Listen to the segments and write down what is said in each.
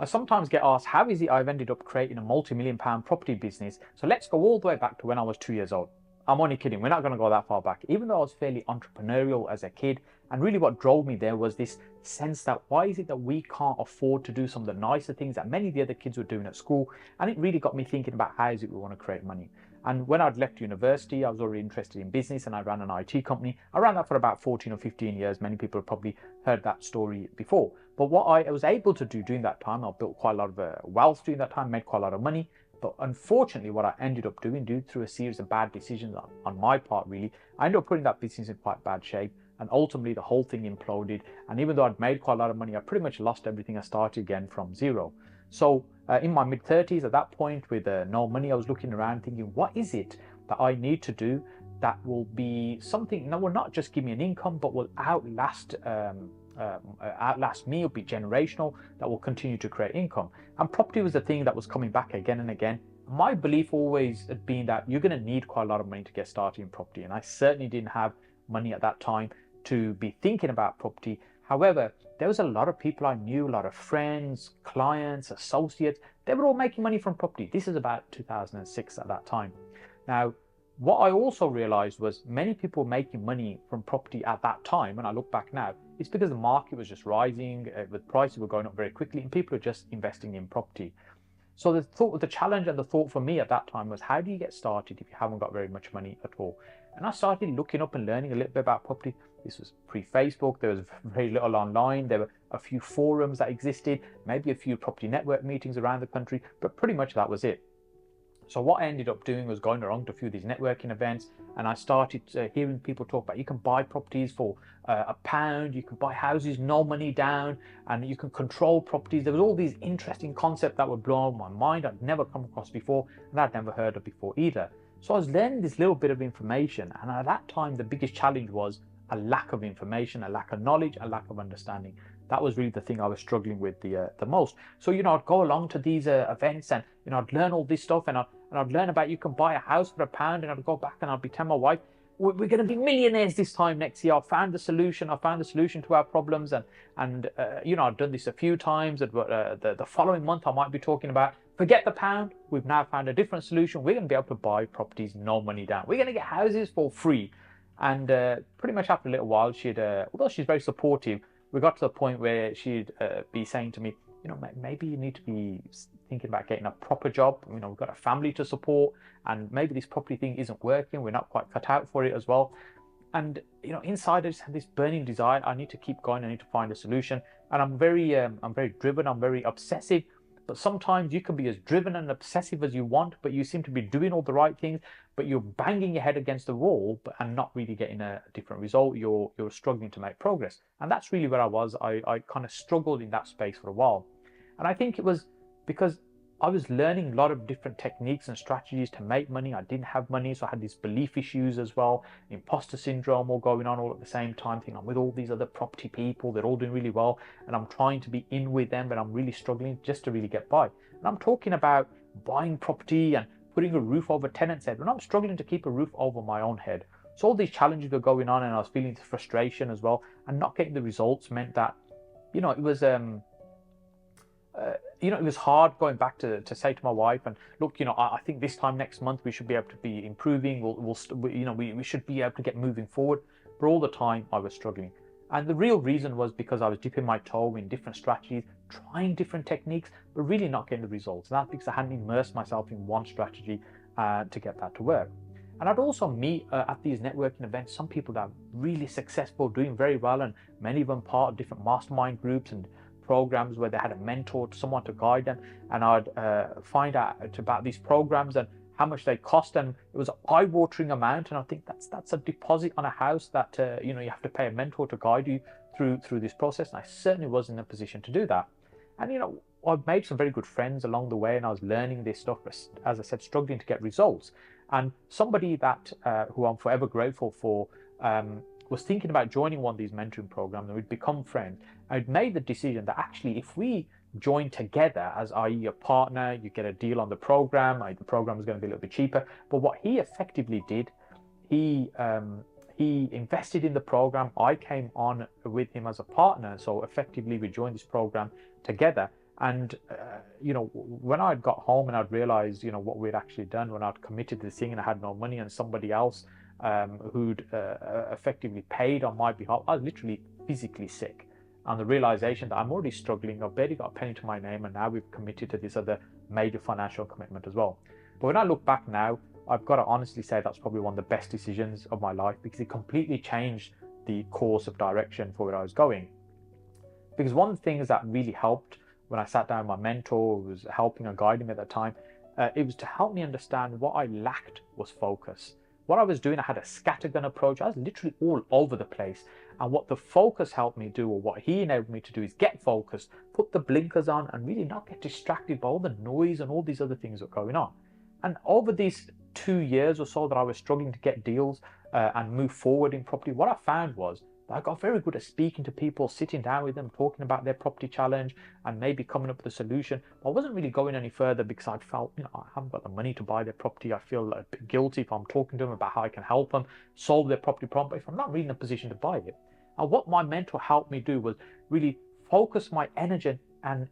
I sometimes get asked, how is it I've ended up creating a multi-million pound property business? So let's go all the way back to when I was 2 years old. I'm only kidding. We're not going to go that far back. Even though I was fairly entrepreneurial as a kid, and really what drove me there was this sense that why is it that we can't afford to do some of the nicer things that many of the other kids were doing at school? And it really got me thinking about how is it we want to create money. And when I'd left university, I was already interested in business and I ran an IT company. I ran that for about 14 or 15 years. Many people have probably heard that story before. But what I was able to do during that time, I built quite a lot of wealth during that time, made quite a lot of money. But unfortunately, what I ended up doing, due through a series of bad decisions on my part, really, I ended up putting that business in quite bad shape. And ultimately, the whole thing imploded. And even though I'd made quite a lot of money, I pretty much lost everything. I started again from zero. So in my mid-30s, at that point, with no money, I was looking around thinking, what is it that I need to do that will be something that will not just give me an income, but will outlast me, will be generational, that will continue to create income. And property was the thing that was coming back again and again. My belief always had been that you're going to need quite a lot of money to get started in property. And I certainly didn't have money at that time to be thinking about property. However, there was a lot of people I knew, a lot of friends, clients, associates, they were all making money from property. This is about 2006 at that time. Now, what I also realized was many people were making money from property at that time. When I look back now, it's because the market was just rising, the prices were going up very quickly, and people are just investing in property. So the challenge and the thought for me at that time was, how do you get started if you haven't got very much money at all? And I started looking up and learning a little bit about property. This was pre-Facebook. There was very little online. There were a few forums that existed, maybe a few property network meetings around the country, but pretty much that was it. So what I ended up doing was going around to a few of these networking events, and I started hearing people talk about you can buy properties for £1, you can buy houses no money down, and you can control properties. There was all these interesting concepts that were blowing my mind I'd never come across before, and I'd never heard of before either. So I was learning this little bit of information, and at that time the biggest challenge was a lack of information, a lack of knowledge, a lack of understanding. That was really the thing I was struggling with the most. So, I'd go along to these events, and, I'd learn all this stuff, and I'd learn about you can buy a house for £1, and I'd go back and I'd be telling my wife, we're going to be millionaires this time next year. I found the solution to our problems. And I've done this a few times. The following month, I might be talking about, forget the pound. We've now found a different solution. We're going to be able to buy properties, no money down. We're going to get houses for free. And pretty much after a little while, although she's very supportive, we got to the point where she'd be saying to me, maybe you need to be thinking about getting a proper job. We've got a family to support, and maybe this property thing isn't working. We're not quite cut out for it as well. And, inside I just had this burning desire. I need to keep going. I need to find a solution. And I'm very driven. I'm very obsessive. But sometimes you can be as driven and obsessive as you want, but you seem to be doing all the right things, but you're banging your head against the wall and not really getting a different result. You're struggling to make progress. And that's really where I was. I kind of struggled in that space for a while. And I think it was because I was learning a lot of different techniques and strategies to make money. I didn't have money, so I had these belief issues as well. Imposter syndrome all going on all at the same time, thinking I'm with all these other property people, they're all doing really well, and I'm trying to be in with them, but I'm really struggling just to really get by. And I'm talking about buying property and putting a roof over tenants' head, and I'm struggling to keep a roof over my own head. So all these challenges were going on, and I was feeling frustration as well, and not getting the results meant that, it was it was hard going back to say to my wife, and look, I think this time next month we should be able to be improving. We should be able to get moving forward. But all the time I was struggling, and the real reason was because I was dipping my toe in different strategies, trying different techniques, but really not getting the results. And that's because I hadn't immersed myself in one strategy to get that to work. And I'd also meet at these networking events some people that are really successful, doing very well, and many of them part of different mastermind groups and programs where they had a mentor, someone to guide them. And I'd find out about these programs and how much they cost, and it was an eye-watering amount. And I think that's a deposit on a house that you have to pay a mentor to guide you through this process. And I certainly was in a position to do that. And I've made some very good friends along the way, and I was learning this stuff, but as I said, struggling to get results. And somebody that who I'm forever grateful for was thinking about joining one of these mentoring programs, and we'd become friends. I'd made the decision that actually, if we join together, as i.e. a partner, you get a deal on the program. The program was going to be a little bit cheaper. But what he effectively did, he invested in the program. I came on with him as a partner. So effectively, we joined this program together. And when I'd got home and I'd realized what we'd actually done, when I'd committed to this thing and I had no money, and somebody else who'd effectively paid on my behalf, I was literally physically sick. And the realization that I'm already struggling, I've barely got a penny to my name, and now we've committed to this other major financial commitment as well. But when I look back now, I've got to honestly say that's probably one of the best decisions of my life, because it completely changed the course of direction for where I was going. Because one of the things that really helped when I sat down with my mentor, who was helping and guiding me at that time, it was to help me understand what I lacked was focus. What I was doing, I had a scattergun approach. I was literally all over the place. And what the focus helped me do, or what he enabled me to do, is get focused, put the blinkers on, and really not get distracted by all the noise and all these other things that are going on. And over these 2 years or so that I was struggling to get deals and move forward in property, what I found was I got very good at speaking to people, sitting down with them, talking about their property challenge and maybe coming up with a solution. I wasn't really going any further because I felt, I haven't got the money to buy their property. I feel a bit guilty if I'm talking to them about how I can help them solve their property problem, but if I'm not really in a position to buy it. And what my mentor helped me do was really focus my energy and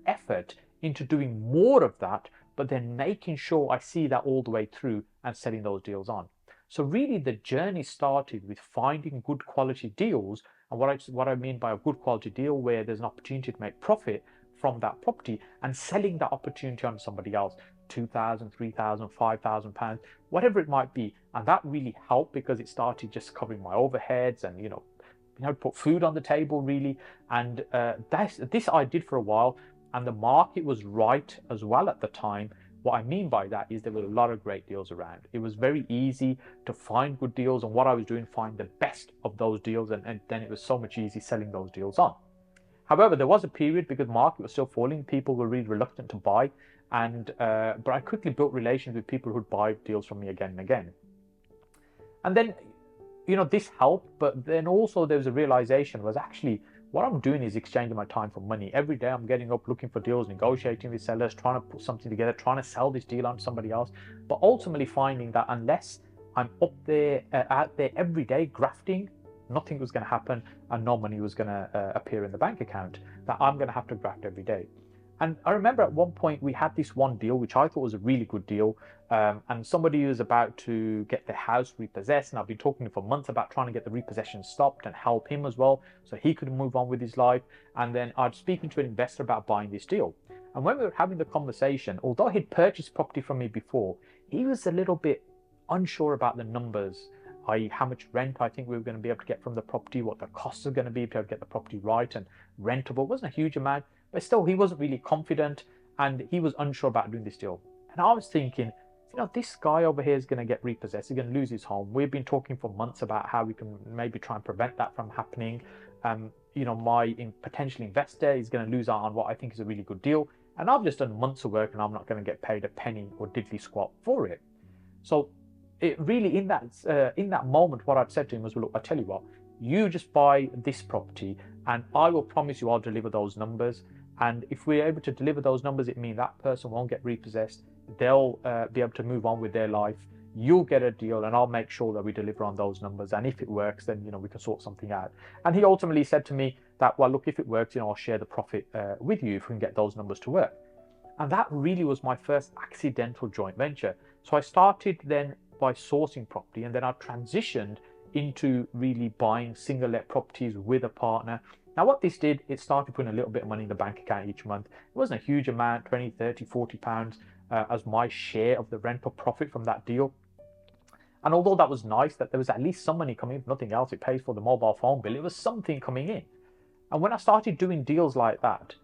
effort into doing more of that, but then making sure I see that all the way through and selling those deals on. So really the journey started with finding good quality deals. And what I mean by a good quality deal, where there's an opportunity to make profit from that property, and selling that opportunity on somebody else, £2,000, £3,000, £5,000, whatever it might be. And that really helped, because it started just covering my overheads and, put food on the table really. And this I did for a while, and the market was right as well at the time. What I mean by that is there were a lot of great deals around. It was very easy to find good deals, and what I was doing, find the best of those deals, and then it was so much easier selling those deals on. However, there was a period, because the market was still falling, people were really reluctant to buy, and but I quickly built relations with people who'd buy deals from me again and again. And then, this helped, but then also there was a realization was actually what I'm doing is exchanging my time for money. Every day I'm getting up looking for deals, negotiating with sellers, trying to put something together, trying to sell this deal on to somebody else, but ultimately finding that unless I'm up there, out there every day grafting, nothing was going to happen and no money was going to appear in the bank account, that I'm going to have to graft every day. And I remember at one point we had this one deal, which I thought was a really good deal. And somebody was about to get their house repossessed. And I've been talking to him for months about trying to get the repossession stopped and help him as well, so he could move on with his life. And then I'd speaking to an investor about buying this deal. And when we were having the conversation, although he'd purchased property from me before, he was a little bit unsure about the numbers, i.e. how much rent I think we were going to be able to get from the property, what the costs are going to be to get the property right and rentable. It wasn't a huge amount, but still he wasn't really confident, and he was unsure about doing this deal. And I was thinking, this guy over here is going to get repossessed, he's going to lose his home. We've been talking for months about how we can maybe try and prevent that from happening. My potential investor is going to lose out on what I think is a really good deal, and I've just done months of work and I'm not going to get paid a penny or diddly squat for it. So it really, in that moment, what I'd said to him was, well, look, I tell you what, you just buy this property and I will promise you I'll deliver those numbers. And if we're able to deliver those numbers, it means that person won't get repossessed. They'll be able to move on with their life. You'll get a deal, and I'll make sure that we deliver on those numbers. And if it works, then we can sort something out. And he ultimately said to me that, well, look, if it works, I'll share the profit with you if we can get those numbers to work. And that really was my first accidental joint venture. So I started then by sourcing property, and then I transitioned into really buying single let properties with a partner. Now what this did, it started putting a little bit of money in the bank account each month. It wasn't a huge amount, 20, 30, 40 pounds as my share of the rental profit from that deal. And although that was nice that there was at least some money coming in, if nothing else, it pays for the mobile phone bill, it was something coming in. And when I started doing deals like that,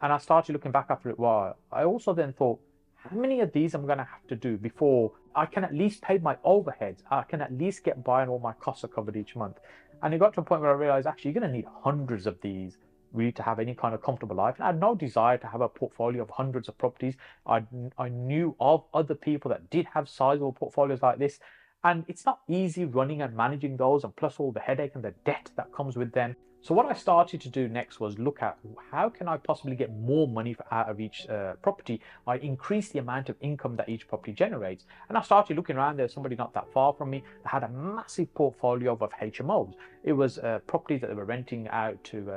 and I started looking back after a while, I also then thought, how many of these I'm going to have to do before I can at least pay my overheads? I can at least get by and all my costs are covered each month. And it got to a point where I realized, actually, you're going to need hundreds of these really to have any kind of comfortable life. And I had no desire to have a portfolio of hundreds of properties. I knew of other people that did have sizable portfolios like this. And it's not easy running and managing those, and plus all the headache and the debt that comes with them. So what I started to do next was look at how can I possibly get more money out of each property. I increase the amount of income that each property generates. And I started looking around. There's somebody not that far from me that had a massive portfolio of HMOs. It was properties that they were renting out to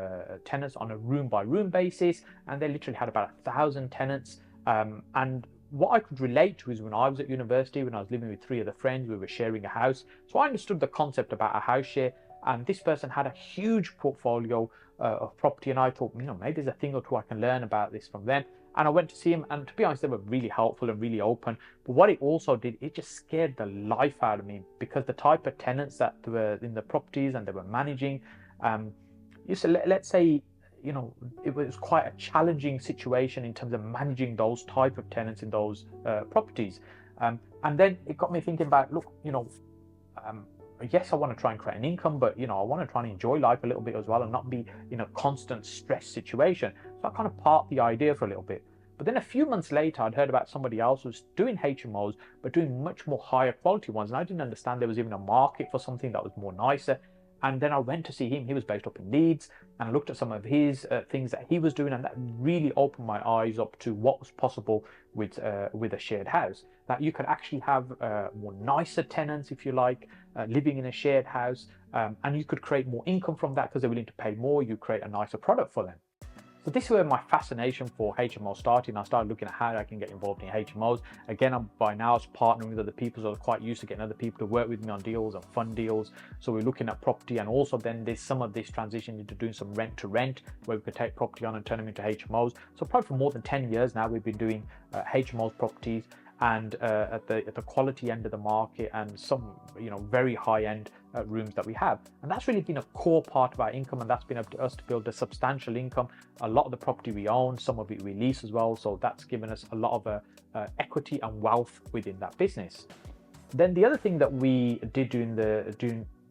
tenants on a room by room basis. And they literally had about 1,000 tenants. And what I could relate to is when I was at university, when I was living with 3 other friends, we were sharing a house. So I understood the concept about a house share. And this person had a huge portfolio of property, and I thought, maybe there's a thing or two I can learn about this from them. And I went to see him, and to be honest, they were really helpful and really open. But what it also did, it just scared the life out of me, because the type of tenants that were in the properties and they were managing, let's say, it was quite a challenging situation in terms of managing those type of tenants in those properties. And then it got me thinking about, look, yes, I want to try and create an income, but I want to try and enjoy life a little bit as well and not be in a constant stress situation. So I kind of parked the idea for a little bit. But then a few months later, I'd heard about somebody else who was doing HMOs, but doing much more higher quality ones. And I didn't understand there was even a market for something that was more nicer. And then I went to see him. He was based up in Leeds, and I looked at some of his things that he was doing, and that really opened my eyes up to what was possible with a shared house. That you could actually have more nicer tenants, if you like, living in a shared house, and you could create more income from that because they're willing to pay more. You create a nicer product for them. So this is where my fascination for HMO started. I started looking at how I can get involved in HMOs. Again, by now I was partnering with other people, so I was quite used to getting other people to work with me on deals and fund deals. So we're looking at property, and also then there's some of this transition into doing some rent to rent, where we could take property on and turn them into HMOs. So probably for more than 10 years now, we've been doing HMOs properties, and at the quality end of the market, and some very high end rooms that we have. And that's really been a core part of our income, and that's been up to us to build a substantial income. A lot of the property we own, some of it we lease as well, so that's given us a lot of equity and wealth within that business. Then the other thing that we did during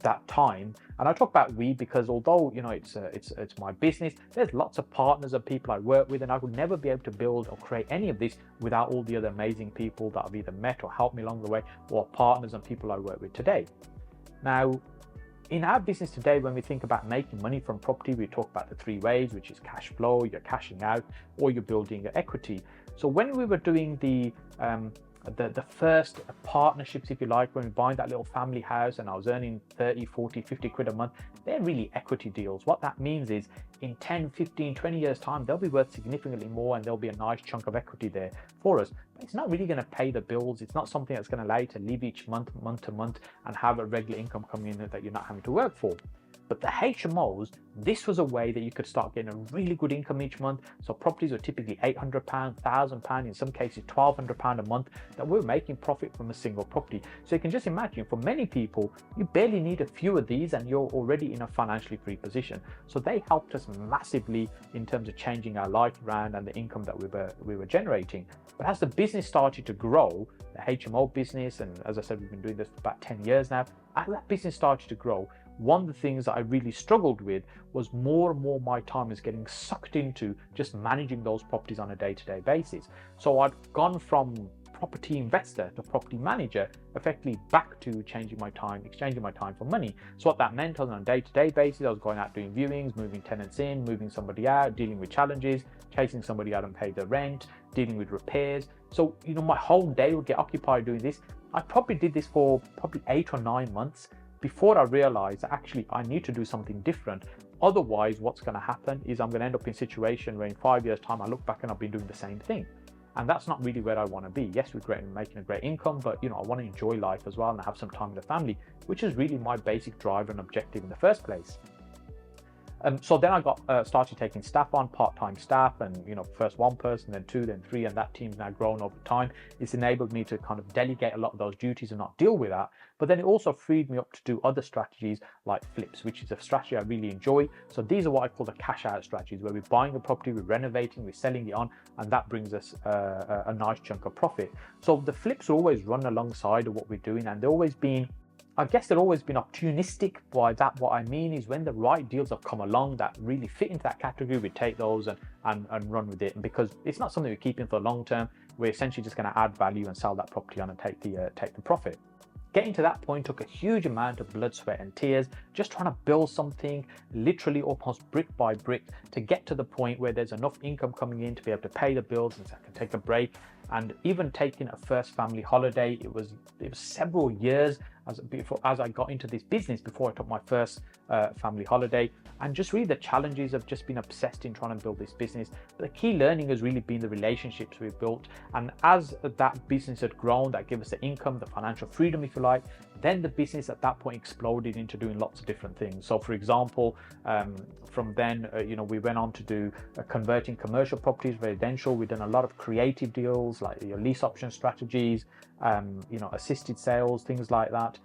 that time, and I talk about we because although it's my business, there's lots of partners and people I work with, and I would never be able to build or create any of this without all the other amazing people that I've either met or helped me along the way, or partners and people I work with today. Now, in our business today, when we think about making money from property, we talk about the 3 ways, which is cash flow, you're cashing out, or you're building your equity. So when we were doing the first partnerships, if you like, when we buying that little family house and I was earning 30, 40, 50 quid a month, they're really equity deals. What that means is in 10, 15, 20 years time, they'll be worth significantly more, and there'll be a nice chunk of equity there for us. But it's not really going to pay the bills. It's not something that's going to allow you to live each month to month and have a regular income coming in that you're not having to work for. But the HMOs, this was a way that you could start getting a really good income each month. So properties were typically £800, £1,000, in some cases £1,200 a month, that we're making profit from a single property. So you can just imagine, for many people, you barely need a few of these and you're already in a financially free position. So they helped us massively in terms of changing our life around and the income that we were generating. But as the business started to grow, the HMO business, and as I said, we've been doing this for about 10 years now, as that business started to grow, one of the things that I really struggled with was more and more my time is getting sucked into just managing those properties on a day-to-day basis. So I'd gone from property investor to property manager, effectively back to exchanging my time for money. So what that meant was on a day-to-day basis, I was going out doing viewings, moving tenants in, moving somebody out, dealing with challenges, chasing somebody out and pay the rent, dealing with repairs. So my whole day would get occupied doing this. I probably did this for probably 8 or 9 months before I realized that actually I need to do something different. Otherwise, what's going to happen is I'm going to end up in a situation where in 5 years' time I look back and I've been doing the same thing. And that's not really where I want to be. Yes, we're making a great income, but I want to enjoy life as well and have some time with the family, which is really my basic drive and objective in the first place. So then I got started taking staff on, part-time staff, and first 1 person, then 2, then 3, and that team's now grown over time. It's enabled me to kind of delegate a lot of those duties and not deal with that. But then it also freed me up to do other strategies like flips, which is a strategy I really enjoy. So these are what I call the cash out strategies, where we're buying a property, we're renovating, we're selling it on, and that brings us a nice chunk of profit. So the flips always run alongside of what we're doing, and they're always been opportunistic. By that, what I mean is when the right deals have come along that really fit into that category, we take those and run with it. And because it's not something we're keeping for the long term, we're essentially just going to add value and sell that property on and take the profit. Getting to that point took a huge amount of blood, sweat and tears, just trying to build something literally almost brick by brick to get to the point where there's enough income coming in to be able to pay the bills and so I can take a break. And even taking a first family holiday, it was several years as I got into this business before I took my first family holiday. And just really the challenges of just being obsessed in trying to build this business. But the key learning has really been the relationships we've built. And as that business had grown, that gave us the income, the financial freedom, if you like, then the business at that point exploded into doing lots of different things. So for example, from then, we went on to do converting commercial properties, residential. We've done a lot of creative deals like your lease option strategies, assisted sales, things like that.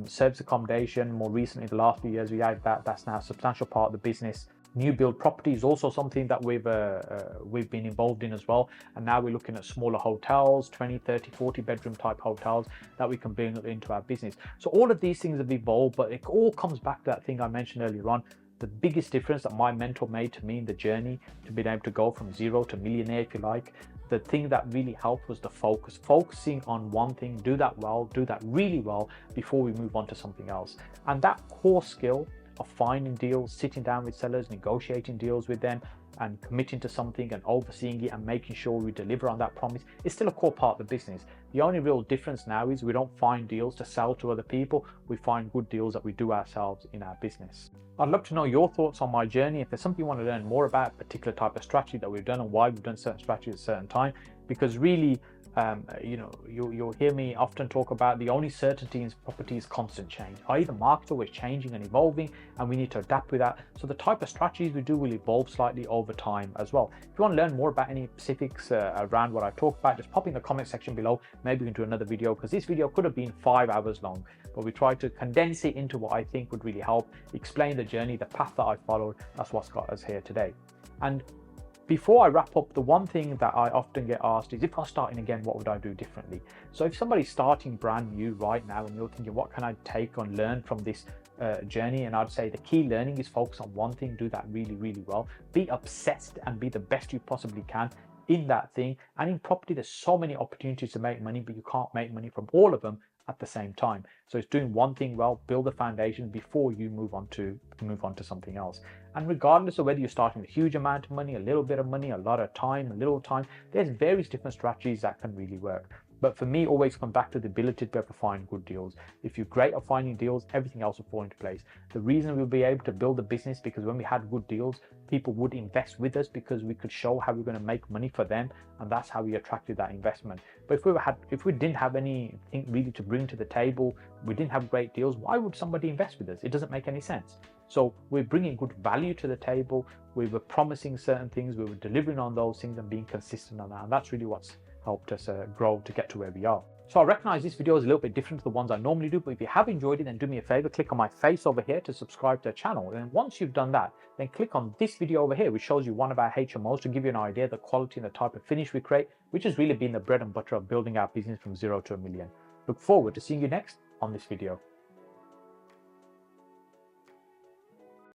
Service accommodation, more recently, the last few years, we had that's now a substantial part of the business. New build property is also something that we've been involved in as well. And now we're looking at smaller hotels, 20, 30, 40 bedroom type hotels that we can bring into our business. So all of these things have evolved, but it all comes back to that thing I mentioned earlier on. The biggest difference that my mentor made to me in the journey to being able to go from zero to millionaire, if you like, the thing that really helped was the focusing on one thing, do that well, do that really well before we move on to something else. And that core skill of finding deals, sitting down with sellers, negotiating deals with them and committing to something and overseeing it and making sure we deliver on that promise is still a core part of the business. The only real difference now is we don't find deals to sell to other people. We find good deals that we do ourselves in our business. I'd love to know your thoughts on my journey. If there's something you want to learn more about, a particular type of strategy that we've done and why we've done certain strategies at a certain time, because really, you'll hear me often talk about the only certainty in property is constant change, i.e. the market's always changing and evolving and we need to adapt with that. So the type of strategies we do will evolve slightly over time as well. If you want to learn more about any specifics around what I talked about, just pop in the comment section below. Maybe we can do another video, because this video could have been 5 hours long, but we tried to condense it into what I think would really help explain the journey, the path that I followed. That's what's got us here today. And before I wrap up, the one thing that I often get asked is, if I was starting again, what would I do differently? So if somebody's starting brand new right now and you're thinking, what can I take and learn from this journey? And I'd say the key learning is focus on one thing, do that really, really well. Be obsessed and be the best you possibly can in that thing. And in property, there's so many opportunities to make money, but you can't make money from all of them at the same time. So it's doing one thing well, build the foundation before you move on to something else. And regardless of whether you're starting with a huge amount of money, a little bit of money, a lot of time, a little time, there's various different strategies that can really work. But for me, always come back to the ability to be able to find good deals. If you're great at finding deals, everything else will fall into place. The reason we'll be able to build a business, because when we had good deals, people would invest with us because we could show how we're going to make money for them, and that's how we attracted that investment. But if we didn't have anything really to bring to the table, we didn't have great deals, why would somebody invest with us? It doesn't make any sense. So we're bringing good value to the table. We were promising certain things, we were delivering on those things and being consistent on that, and that's really what's helped us grow to get to where we are. So I recognize this video is a little bit different to the ones I normally do, but if you have enjoyed it, then do me a favor, click on my face over here to subscribe to the channel. And once you've done that, then click on this video over here, which shows you one of our HMOs to give you an idea of the quality and the type of finish we create, which has really been the bread and butter of building our business from 0 to a million. Look forward to seeing you next on this video.